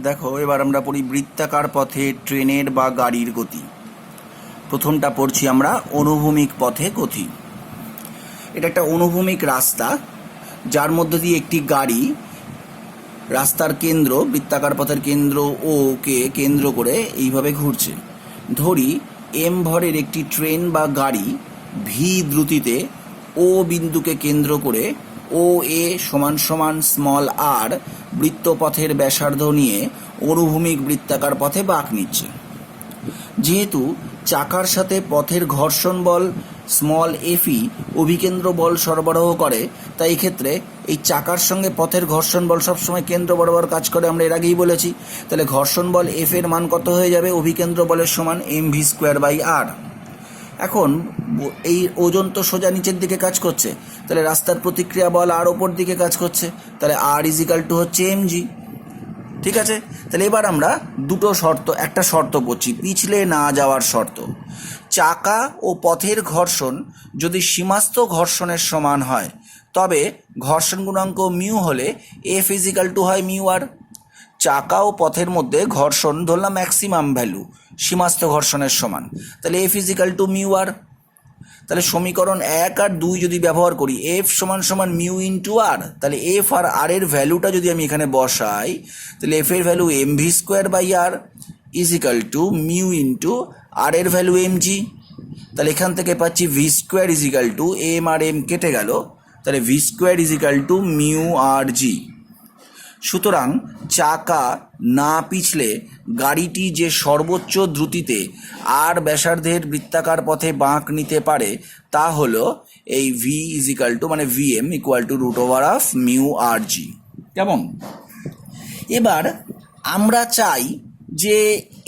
দেখো এবার আমরা পড়ি বৃত্তাকার পথে ট্রেনের বা গাড়ির গতি। প্রথমটা পড়ছি আমরা অনুভূমিক পথে গতি। এটা একটা অনুভূমিক রাস্তা যার মধ্য দিয়ে একটি গাড়ি রাস্তার কেন্দ্র বৃত্তাকার পথের কেন্দ্র ও কে কেন্দ্র করে এইভাবে ঘুরছে। ধরি এম ভরের একটি ট্রেন বা গাড়ি ভি দ্রুতিতে ও বিন্দুকে কেন্দ্র করে ও এ সমান সমান স্মল আর বৃত্তপথের ব্যাসার্ধ নিয়ে অনুভূমিক বৃত্তাকার পথে বাঁক নিচ্ছে। যেহেতু চাকার সাথে পথের ঘর্ষণ বল স্মল এফই অভিকেন্দ্র বল সরবরাহ করে, তাই এক্ষেত্রে এই চাকার সঙ্গে পথের ঘর্ষণ বল সবসময় কেন্দ্র বরাবর কাজ করে, আমরা এর আগেই বলেছি। তাহলে ঘর্ষণ বল এফ এর মান কত হয়ে যাবে? অভিকেন্দ্র বলের সমান এম ভি স্কোয়ার বাই আর। এখন এই ওজন তো সোজা নিচের দিকে কাজ করছে, তাহলে রাস্তার প্রতিক্রিয়া বল আর ওপর দিকে কাজ করছে, তাহলে আর ইজিক্যাল টু হচ্ছে এম জি। ঠিক আছে, তাহলে এবার আমরা দুটো শর্ত, একটা শর্ত পড়ছি, পিছলে না যাওয়ার শর্ত। চাকা ও পথের ঘর্ষণ যদি সীমাস্থ ঘর্ষণের সমান হয় তবে ঘর্ষণ গুণাঙ্ক মিউ হলে এফ ইজিক্যাল টু হয় মিউ আর। চাকা ও পথের মধ্যে ঘর্ষণ ধরলাম ম্যাক্সিমাম ভ্যালু সীমাস্থ ঘর্ষণের সমান, তাহলে এফ ইজিক্যাল টু মিউ আর। তাহলে সমীকরণ 1 আর 2 যদি ব্যবহার করি, এফ সমান সমান মিউ ইন্টু আর, তাহলে এফ আর আর এর ভ্যালুটা যদি আমি এখানে বসাই, তাহলে এফ এর value M V square by R equal to mu into R এর ভ্যালু এম জি। তাহলে এখান থেকে পাচ্ছি V square equal to M R M কেটে গেল, তাহলে V square equal to mu R G. সুতরাং চাকা না পিছলে গাড়িটি যে সর্বোচ্চ দ্রুতিতে আর ব্যাসার্ধের বৃত্তাকার পথে বাঁক নিতে পারে তা হলো এই ভি ইজিক্যাল টু মানে V M equal to root over of mu R G. কেমন? এবার আমরা চাই যে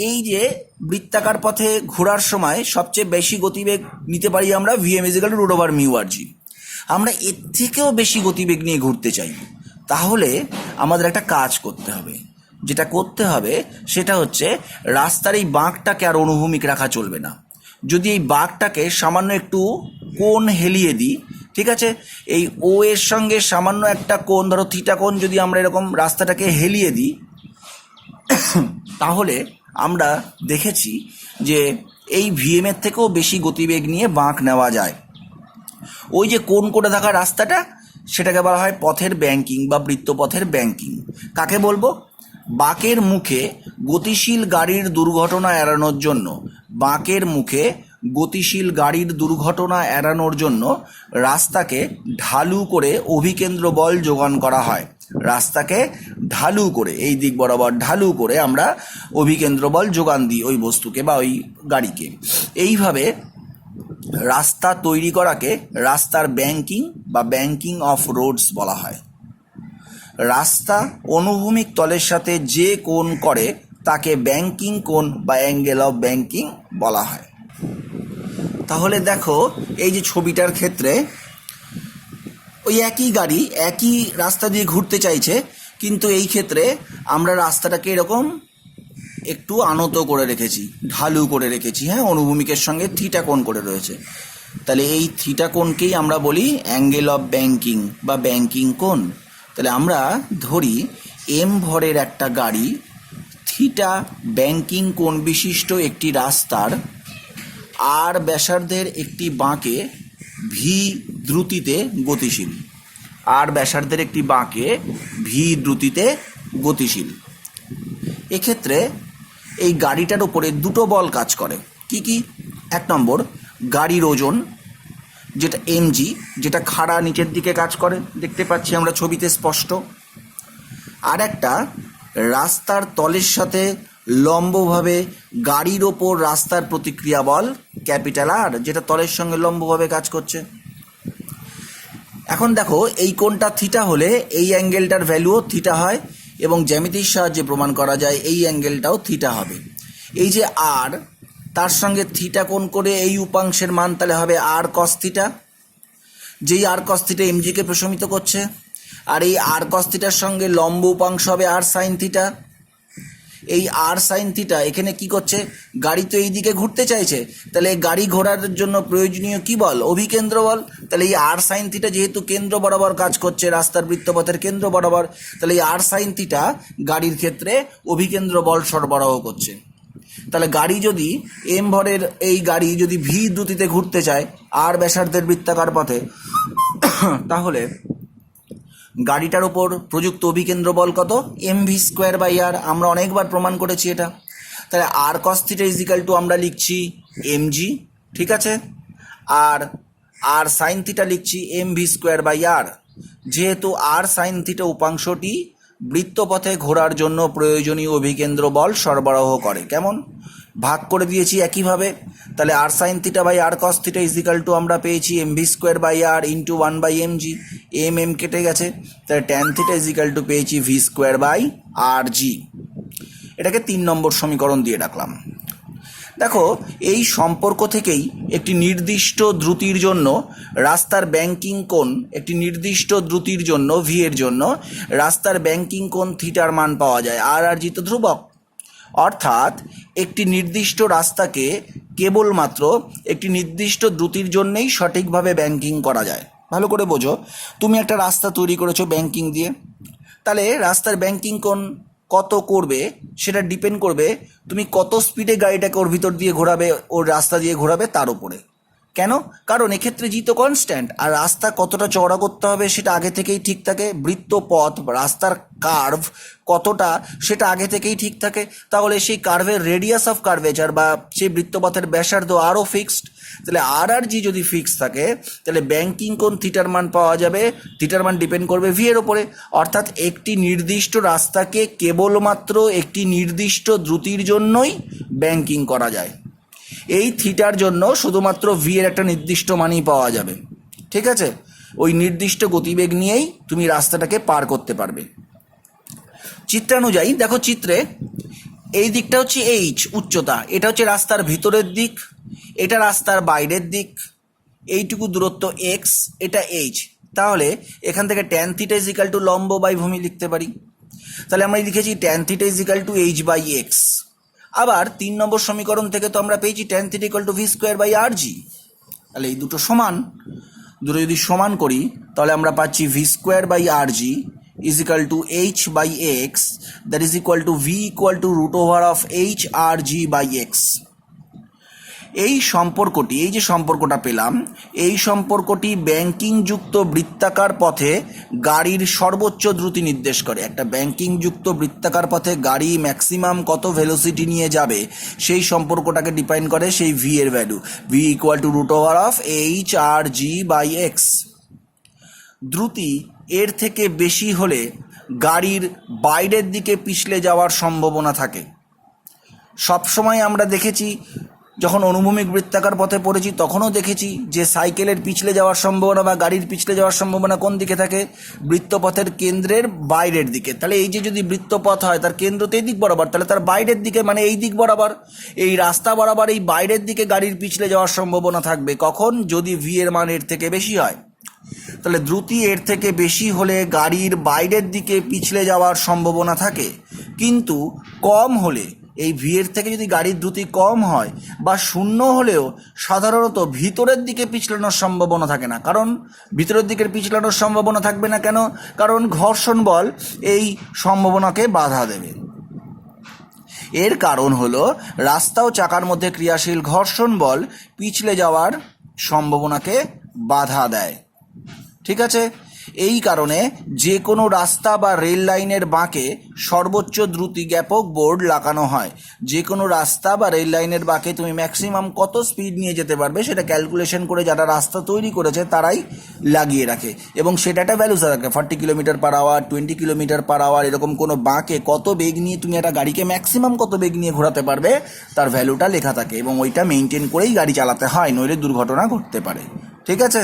এই যে বৃত্তাকার পথে ঘোরার সময় সবচেয়ে বেশি গতিবেগ নিতে পারি আমরা V M equal to root over mu R G. আমরা এর থেকেও বেশি গতিবেগ নিয়ে ঘুরতে চাই, তাহলে আমাদের একটা কাজ করতে হবে। যেটা করতে হবে সেটা হচ্ছে রাস্তার এই বাঁকটাকে আর অনুভূমিক রাখা চলবে না। যদি এই বাঁকটাকে সামান্য একটু কোণ হেলিয়ে দিই, ঠিক আছে, এই ও এর সঙ্গে সামান্য একটা কোণ, ধরো থিটা কোণ, যদি আমরা এরকম রাস্তাটাকে হেলিয়ে দিই তাহলে আমরা দেখেছি যে এই ভিএম এর থেকেও বেশি গতিবেগ নিয়ে বাঁক নেওয়া যায়। ওই যে কোণ করে থাকা রাস্তাটা, সেটাকে বলা হয় পথের ব্যাংকিং বা বৃত্তপথের ব্যাংকিং। কাকে বলবো? বাঁকের মুখে গতিশীল গাড়ির দুর্ঘটনা এড়ানোর জন্য, বাঁকের মুখে গতিশীল গাড়ির দুর্ঘটনা এড়ানোর জন্য রাস্তাকে ঢালু করে অভিকেন্দ্র বল যোগান করা হয়। রাস্তাকে ঢালু করে, এই দিক বরাবর ঢালু করে আমরা অভিকেন্দ্র বল যোগান দিই ওই বস্তুকে বা ওই গাড়িকে। এইভাবে রাস্তা তৈরি করাকে রাস্তার ব্যাংকিং বা ব্যাংকিং অফ রোডস বলা হয়। রাস্তা অনুভূমিক তলের সাথে যে কোণ করে তাকে ব্যাংকিং কোণ বা অ্যাঙ্গেল অফ ব্যাংকিং বলা হয়। তাহলে দেখো এই যে ছবিটার ক্ষেত্রে ওই একই গাড়ি একই রাস্তা দিয়ে ঘুরতে চাইছে, কিন্তু এই ক্ষেত্রে আমরা রাস্তাটাকে এরকম একটু আনত করে রেখেছি, ঢালু করে রেখেছি, হ্যাঁ, অনুভূমিকের সঙ্গে থিটা কোণ করে রয়েছে। তাহলে এই থিটা কোণকেই আমরা বলি অ্যাঙ্গেল অফ ব্যাংকিং বা ব্যাংকিং কোণ। তাহলে আমরা ধরি এম ভরের একটা গাড়ি থিটা ব্যাংকিং কোণ বিশিষ্ট একটি রাস্তার আর ব্যাসার্ধের একটি বাঁকে ভি দ্রুতিতে গতিশীল, আর ব্যাসার্ধের একটি বাঁকে ভি দ্রুতিতে গতিশীল। এক্ষেত্রে এই গাড়িটার উপরে দুটো বল কাজ করে। কি কি? 1 নম্বর গাড়ির ওজন, যেটা এমজি, যেটা খাড়া নিচের দিকে কাজ করে, দেখতে পাচ্ছি আমরা ছবিতে স্পষ্ট। আর একটা রাস্তার তলের সাথে লম্বভাবে গাড়ির ওপর রাস্তার প্রতিক্রিয়া বল ক্যাপিটাল আর, যেটা তলের সঙ্গে লম্বভাবে কাজ করছে। এখন দেখো এই কোণটা থিটা হলে এই অ্যাঙ্গেলটার ভ্যালুও থিটা হয়, এবং জ্যামিতির সাহায্যে প্রমাণ করা যায় এই অ্যাঙ্গেলটাও থিটা হবে। এই যে আর, তার সঙ্গে থিটা কোণ করে এই উপাংশের মান তাহলে হবে আর কস থিটা, যেই আর কস থিটা এমজিকে প্রশমিত করছে, আর এই আর কস থিটার সঙ্গে লম্ব উপাংশ হবে আর সাইন থিটা। এই আর সাইন থিটা এখানে কি করছে, গাড়ি তো এই দিকে ঘুরতে চাইছে, তাহলে গাড়ি ঘোরার জন্য প্রয়োজনীয় কি বল, অভিকেন্দ্র বল। তাহলে এই আর সাইন থিটা যেহেতু কেন্দ্র বরাবর কাজ করছে, রাস্তার বৃত্তপথের কেন্দ্র বরাবর, তাহলে এই আর সাইন থিটা গাড়ির ক্ষেত্রে অভিকেন্দ্র বল সরবরাহ করছে। তাহলে গাড়ি যদি এম ভরের এই গাড়ি যদি ভি দ্রুতিতে ঘুরতে চায় আর ব্যাসার্ধের বৃত্তাকার পথে, তাহলে গাড়িটার ওপর প্রযুক্ত অভিকেন্দ্র বল কত, এম ভি স্কোয়ার বাই আর। আমরা অনেকবার প্রমাণ করেছি এটা। তাহলে আর কস থিটা ইজিক্যাল টু আমরা লিখছি এম জি, ঠিক আছে, আর আর সাইন থিটা লিখছি এম ভি স্কোয়ার বাই আর। যেহেতু আর সাইন থিটা উপাংশটি বৃত্তপথে ঘোরার জন্য প্রয়োজনীয় অভিকেন্দ্র বল সরবরাহ করে, কেমন ভাগ করে দিয়েছি একইভাবে। তাহলে R sine theta by R cos theta equal to আমরা পেয়েছি M V square by R into 1/mg, M কেটে গেছে, তাহলে ট্যান থিটা ইজিক্যাল টু পেয়েছি V square by R G. এটাকে 3 নম্বর সমীকরণ দিয়ে রাখলাম। দেখো এই সম্পর্ক থেকেই একটি নির্দিষ্ট দ্রুতির জন্য রাস্তার ব্যাংকিং কোণ, একটি নির্দিষ্ট দ্রুতির জন্য ভি এর জন্য রাস্তার ব্যাংকিং কোণ থিটার মান পাওয়া যায়। আর জি তো ধ্রুবক, অর্থাৎ একটি নির্দিষ্ট রাস্তাকে কেবলমাত্র একটি নির্দিষ্ট দ্রুতির জন্যেই সঠিকভাবে ব্যাংকিং করা যায়। ভালো করে বোঝো, তুমি একটা রাস্তা তৈরি করেছো ব্যাংকিং দিয়ে, তাহলে রাস্তার ব্যাংকিং কোণ কত করবে সেটা ডিপেন্ড করবে তুমি কত স্পিডে গাড়িটাকে ওর ভিতর দিয়ে ঘোরাবে, ওর রাস্তা দিয়ে ঘোরাবে তার উপরে। কেন? কারণ এক্ষেত্রে জি তো কনস্ট্যান্ট, আর রাস্তা কতটা চওড়া করতে হবে সেটা আগে থেকেই ঠিক থাকে। বৃত্তপথ, রাস্তার কার্ভ কতটা সেটা আগে থেকেই ঠিক থাকে। তাহলে সেই কার্ভের রেডিয়াস অফ কার্ভেচার বা সেই বৃত্তপথের ব্যাসার্ধ আরও ফিক্সড। তাহলে আর জি যদি ফিক্স থাকে তাহলে ব্যাংকিং কোণ থিটার মান পাওয়া যাবে, থিটার মান ডিপেন্ড করবে ভি এর ওপরে। অর্থাৎ একটি নির্দিষ্ট রাস্তাকে কেবলমাত্র একটি নির্দিষ্ট দ্রুতির জন্যই ব্যাংকিং করা যায়। এই থিটার জন্য শুধুমাত্র ভি এর একটা নির্দিষ্ট মানই পাওয়া যাবে, ঠিক আছে। ওই নির্দিষ্ট গতিবেগ নিয়েই তুমি রাস্তাটাকে পার করতে পারবে। চিত্রানুযায়ী দেখো, চিত্রে এই দিকটা হচ্ছে এইচ উচ্চতা, এটা হচ্ছে রাস্তার ভিতরের দিক, এটা রাস্তার বাইরের দিক, এইটুকু দূরত্ব এক্স, এটা এইচ। তাহলে এখান থেকে ট্যান থিটা ইজিক্যাল টু লম্ব বাই ভূমি লিখতে পারি। তাহলে আমরা লিখেছি tan theta equal to H by X. আবার 3 নম্বর সমীকরণ থেকে তো আমরা পেয়েছি tan theta equal to V square by R G. তাহলে এই দুটো সমান, দুটো যদি সমান করি তাহলে আমরা পাচ্ছি V square by R G is equal to H by X, that is equal to V equal to root over of H R G by X. এই সম্পর্কটি, এই যে সম্পর্কটা পেলাম, এই সম্পর্কটি ব্যাংকিং যুক্ত বৃত্তাকার পথে গাড়ির সর্বোচ্চ দ্রুতি নির্দেশ করে। একটা ব্যাংকিং যুক্ত বৃত্তাকার পথে গাড়ি ম্যাক্সিমাম কত ভেলোসিটি নিয়ে যাবে সেই সম্পর্কটাকে ডিফাইন করে সেই ভি এর value, V equal to root over of H R G by X. দ্রুতি এর থেকে বেশি হলে গাড়ির বাইরের দিকে পিছলে যাওয়ার সম্ভাবনা থাকে। সবসময় আমরা দেখেছি, যখন অনুভূমিক বৃত্তাকার পথে পড়েছি তখনও দেখেছি যে সাইকেলের পিছলে যাওয়ার সম্ভাবনা বা গাড়ির পিছলে যাওয়ার সম্ভাবনা কোন দিকে থাকে, বৃত্তপথের কেন্দ্রের বাইরের দিকে। তাহলে এই যে যদি বৃত্তপথ হয় তার কেন্দ্র তো এই দিক বরাবর, তাহলে তার বাইরের দিকে মানে এই দিক বরাবর, এই রাস্তা বরাবর এই বাইরের দিকে গাড়ির পিছলে যাওয়ার সম্ভাবনা থাকবে। কখন? যদি ভি এর মান এর থেকে বেশি হয়। তাহলে দ্রুতি এর থেকে বেশি হলে গাড়ির বাইরের দিকে পিছলে যাওয়ার সম্ভাবনা থাকে, কিন্তু কম হলে, এই ভি এর থেকে যদি গাড়ির দ্রুতি কম হয় বা শূন্য হলেও সাধারণত ভিতরের দিকে পিছলানোর সম্ভাবনা থাকে না। কারণ ভিতরের দিকের পিছলানোর সম্ভাবনা থাকবে না কেন? কারণ ঘর্ষণ বল এই সম্ভাবনাকে বাধা দেবে। এর কারণ হলো রাস্তা ও চাকার মধ্যে ক্রিয়াশীল ঘর্ষণ বল পিছলে যাওয়ার সম্ভাবনাকে বাধা দেয়, ঠিক আছে। এই কারণে যে কোনো রাস্তা বা রেল লাইনের বাঁকে সর্বোচ্চ দ্রুতি জ্ঞাপক বোর্ড লাগানো হয়। যে কোনো রাস্তা বা রেল লাইনের বাঁকে তুমি ম্যাক্সিমাম কত স্পিড নিয়ে যেতে পারবে সেটা ক্যালকুলেশন করে যারা রাস্তা তৈরি করেছে তারাই লাগিয়ে রাখে, এবং সেটা একটা ভ্যালু থাকে 40 kilometre per hour, 20 kilometre per hour. এরকম কোনো বাঁকে কত বেগ নিয়ে তুমি একটা গাড়িকে ম্যাক্সিমাম কত বেগ নিয়ে ঘোরাতে পারবে তার ভ্যালুটা লেখা থাকে, এবং ওইটা মেনটেন করেই গাড়ি চালাতে হয়, নইলে দুর্ঘটনা ঘটতে পারে, ঠিক আছে।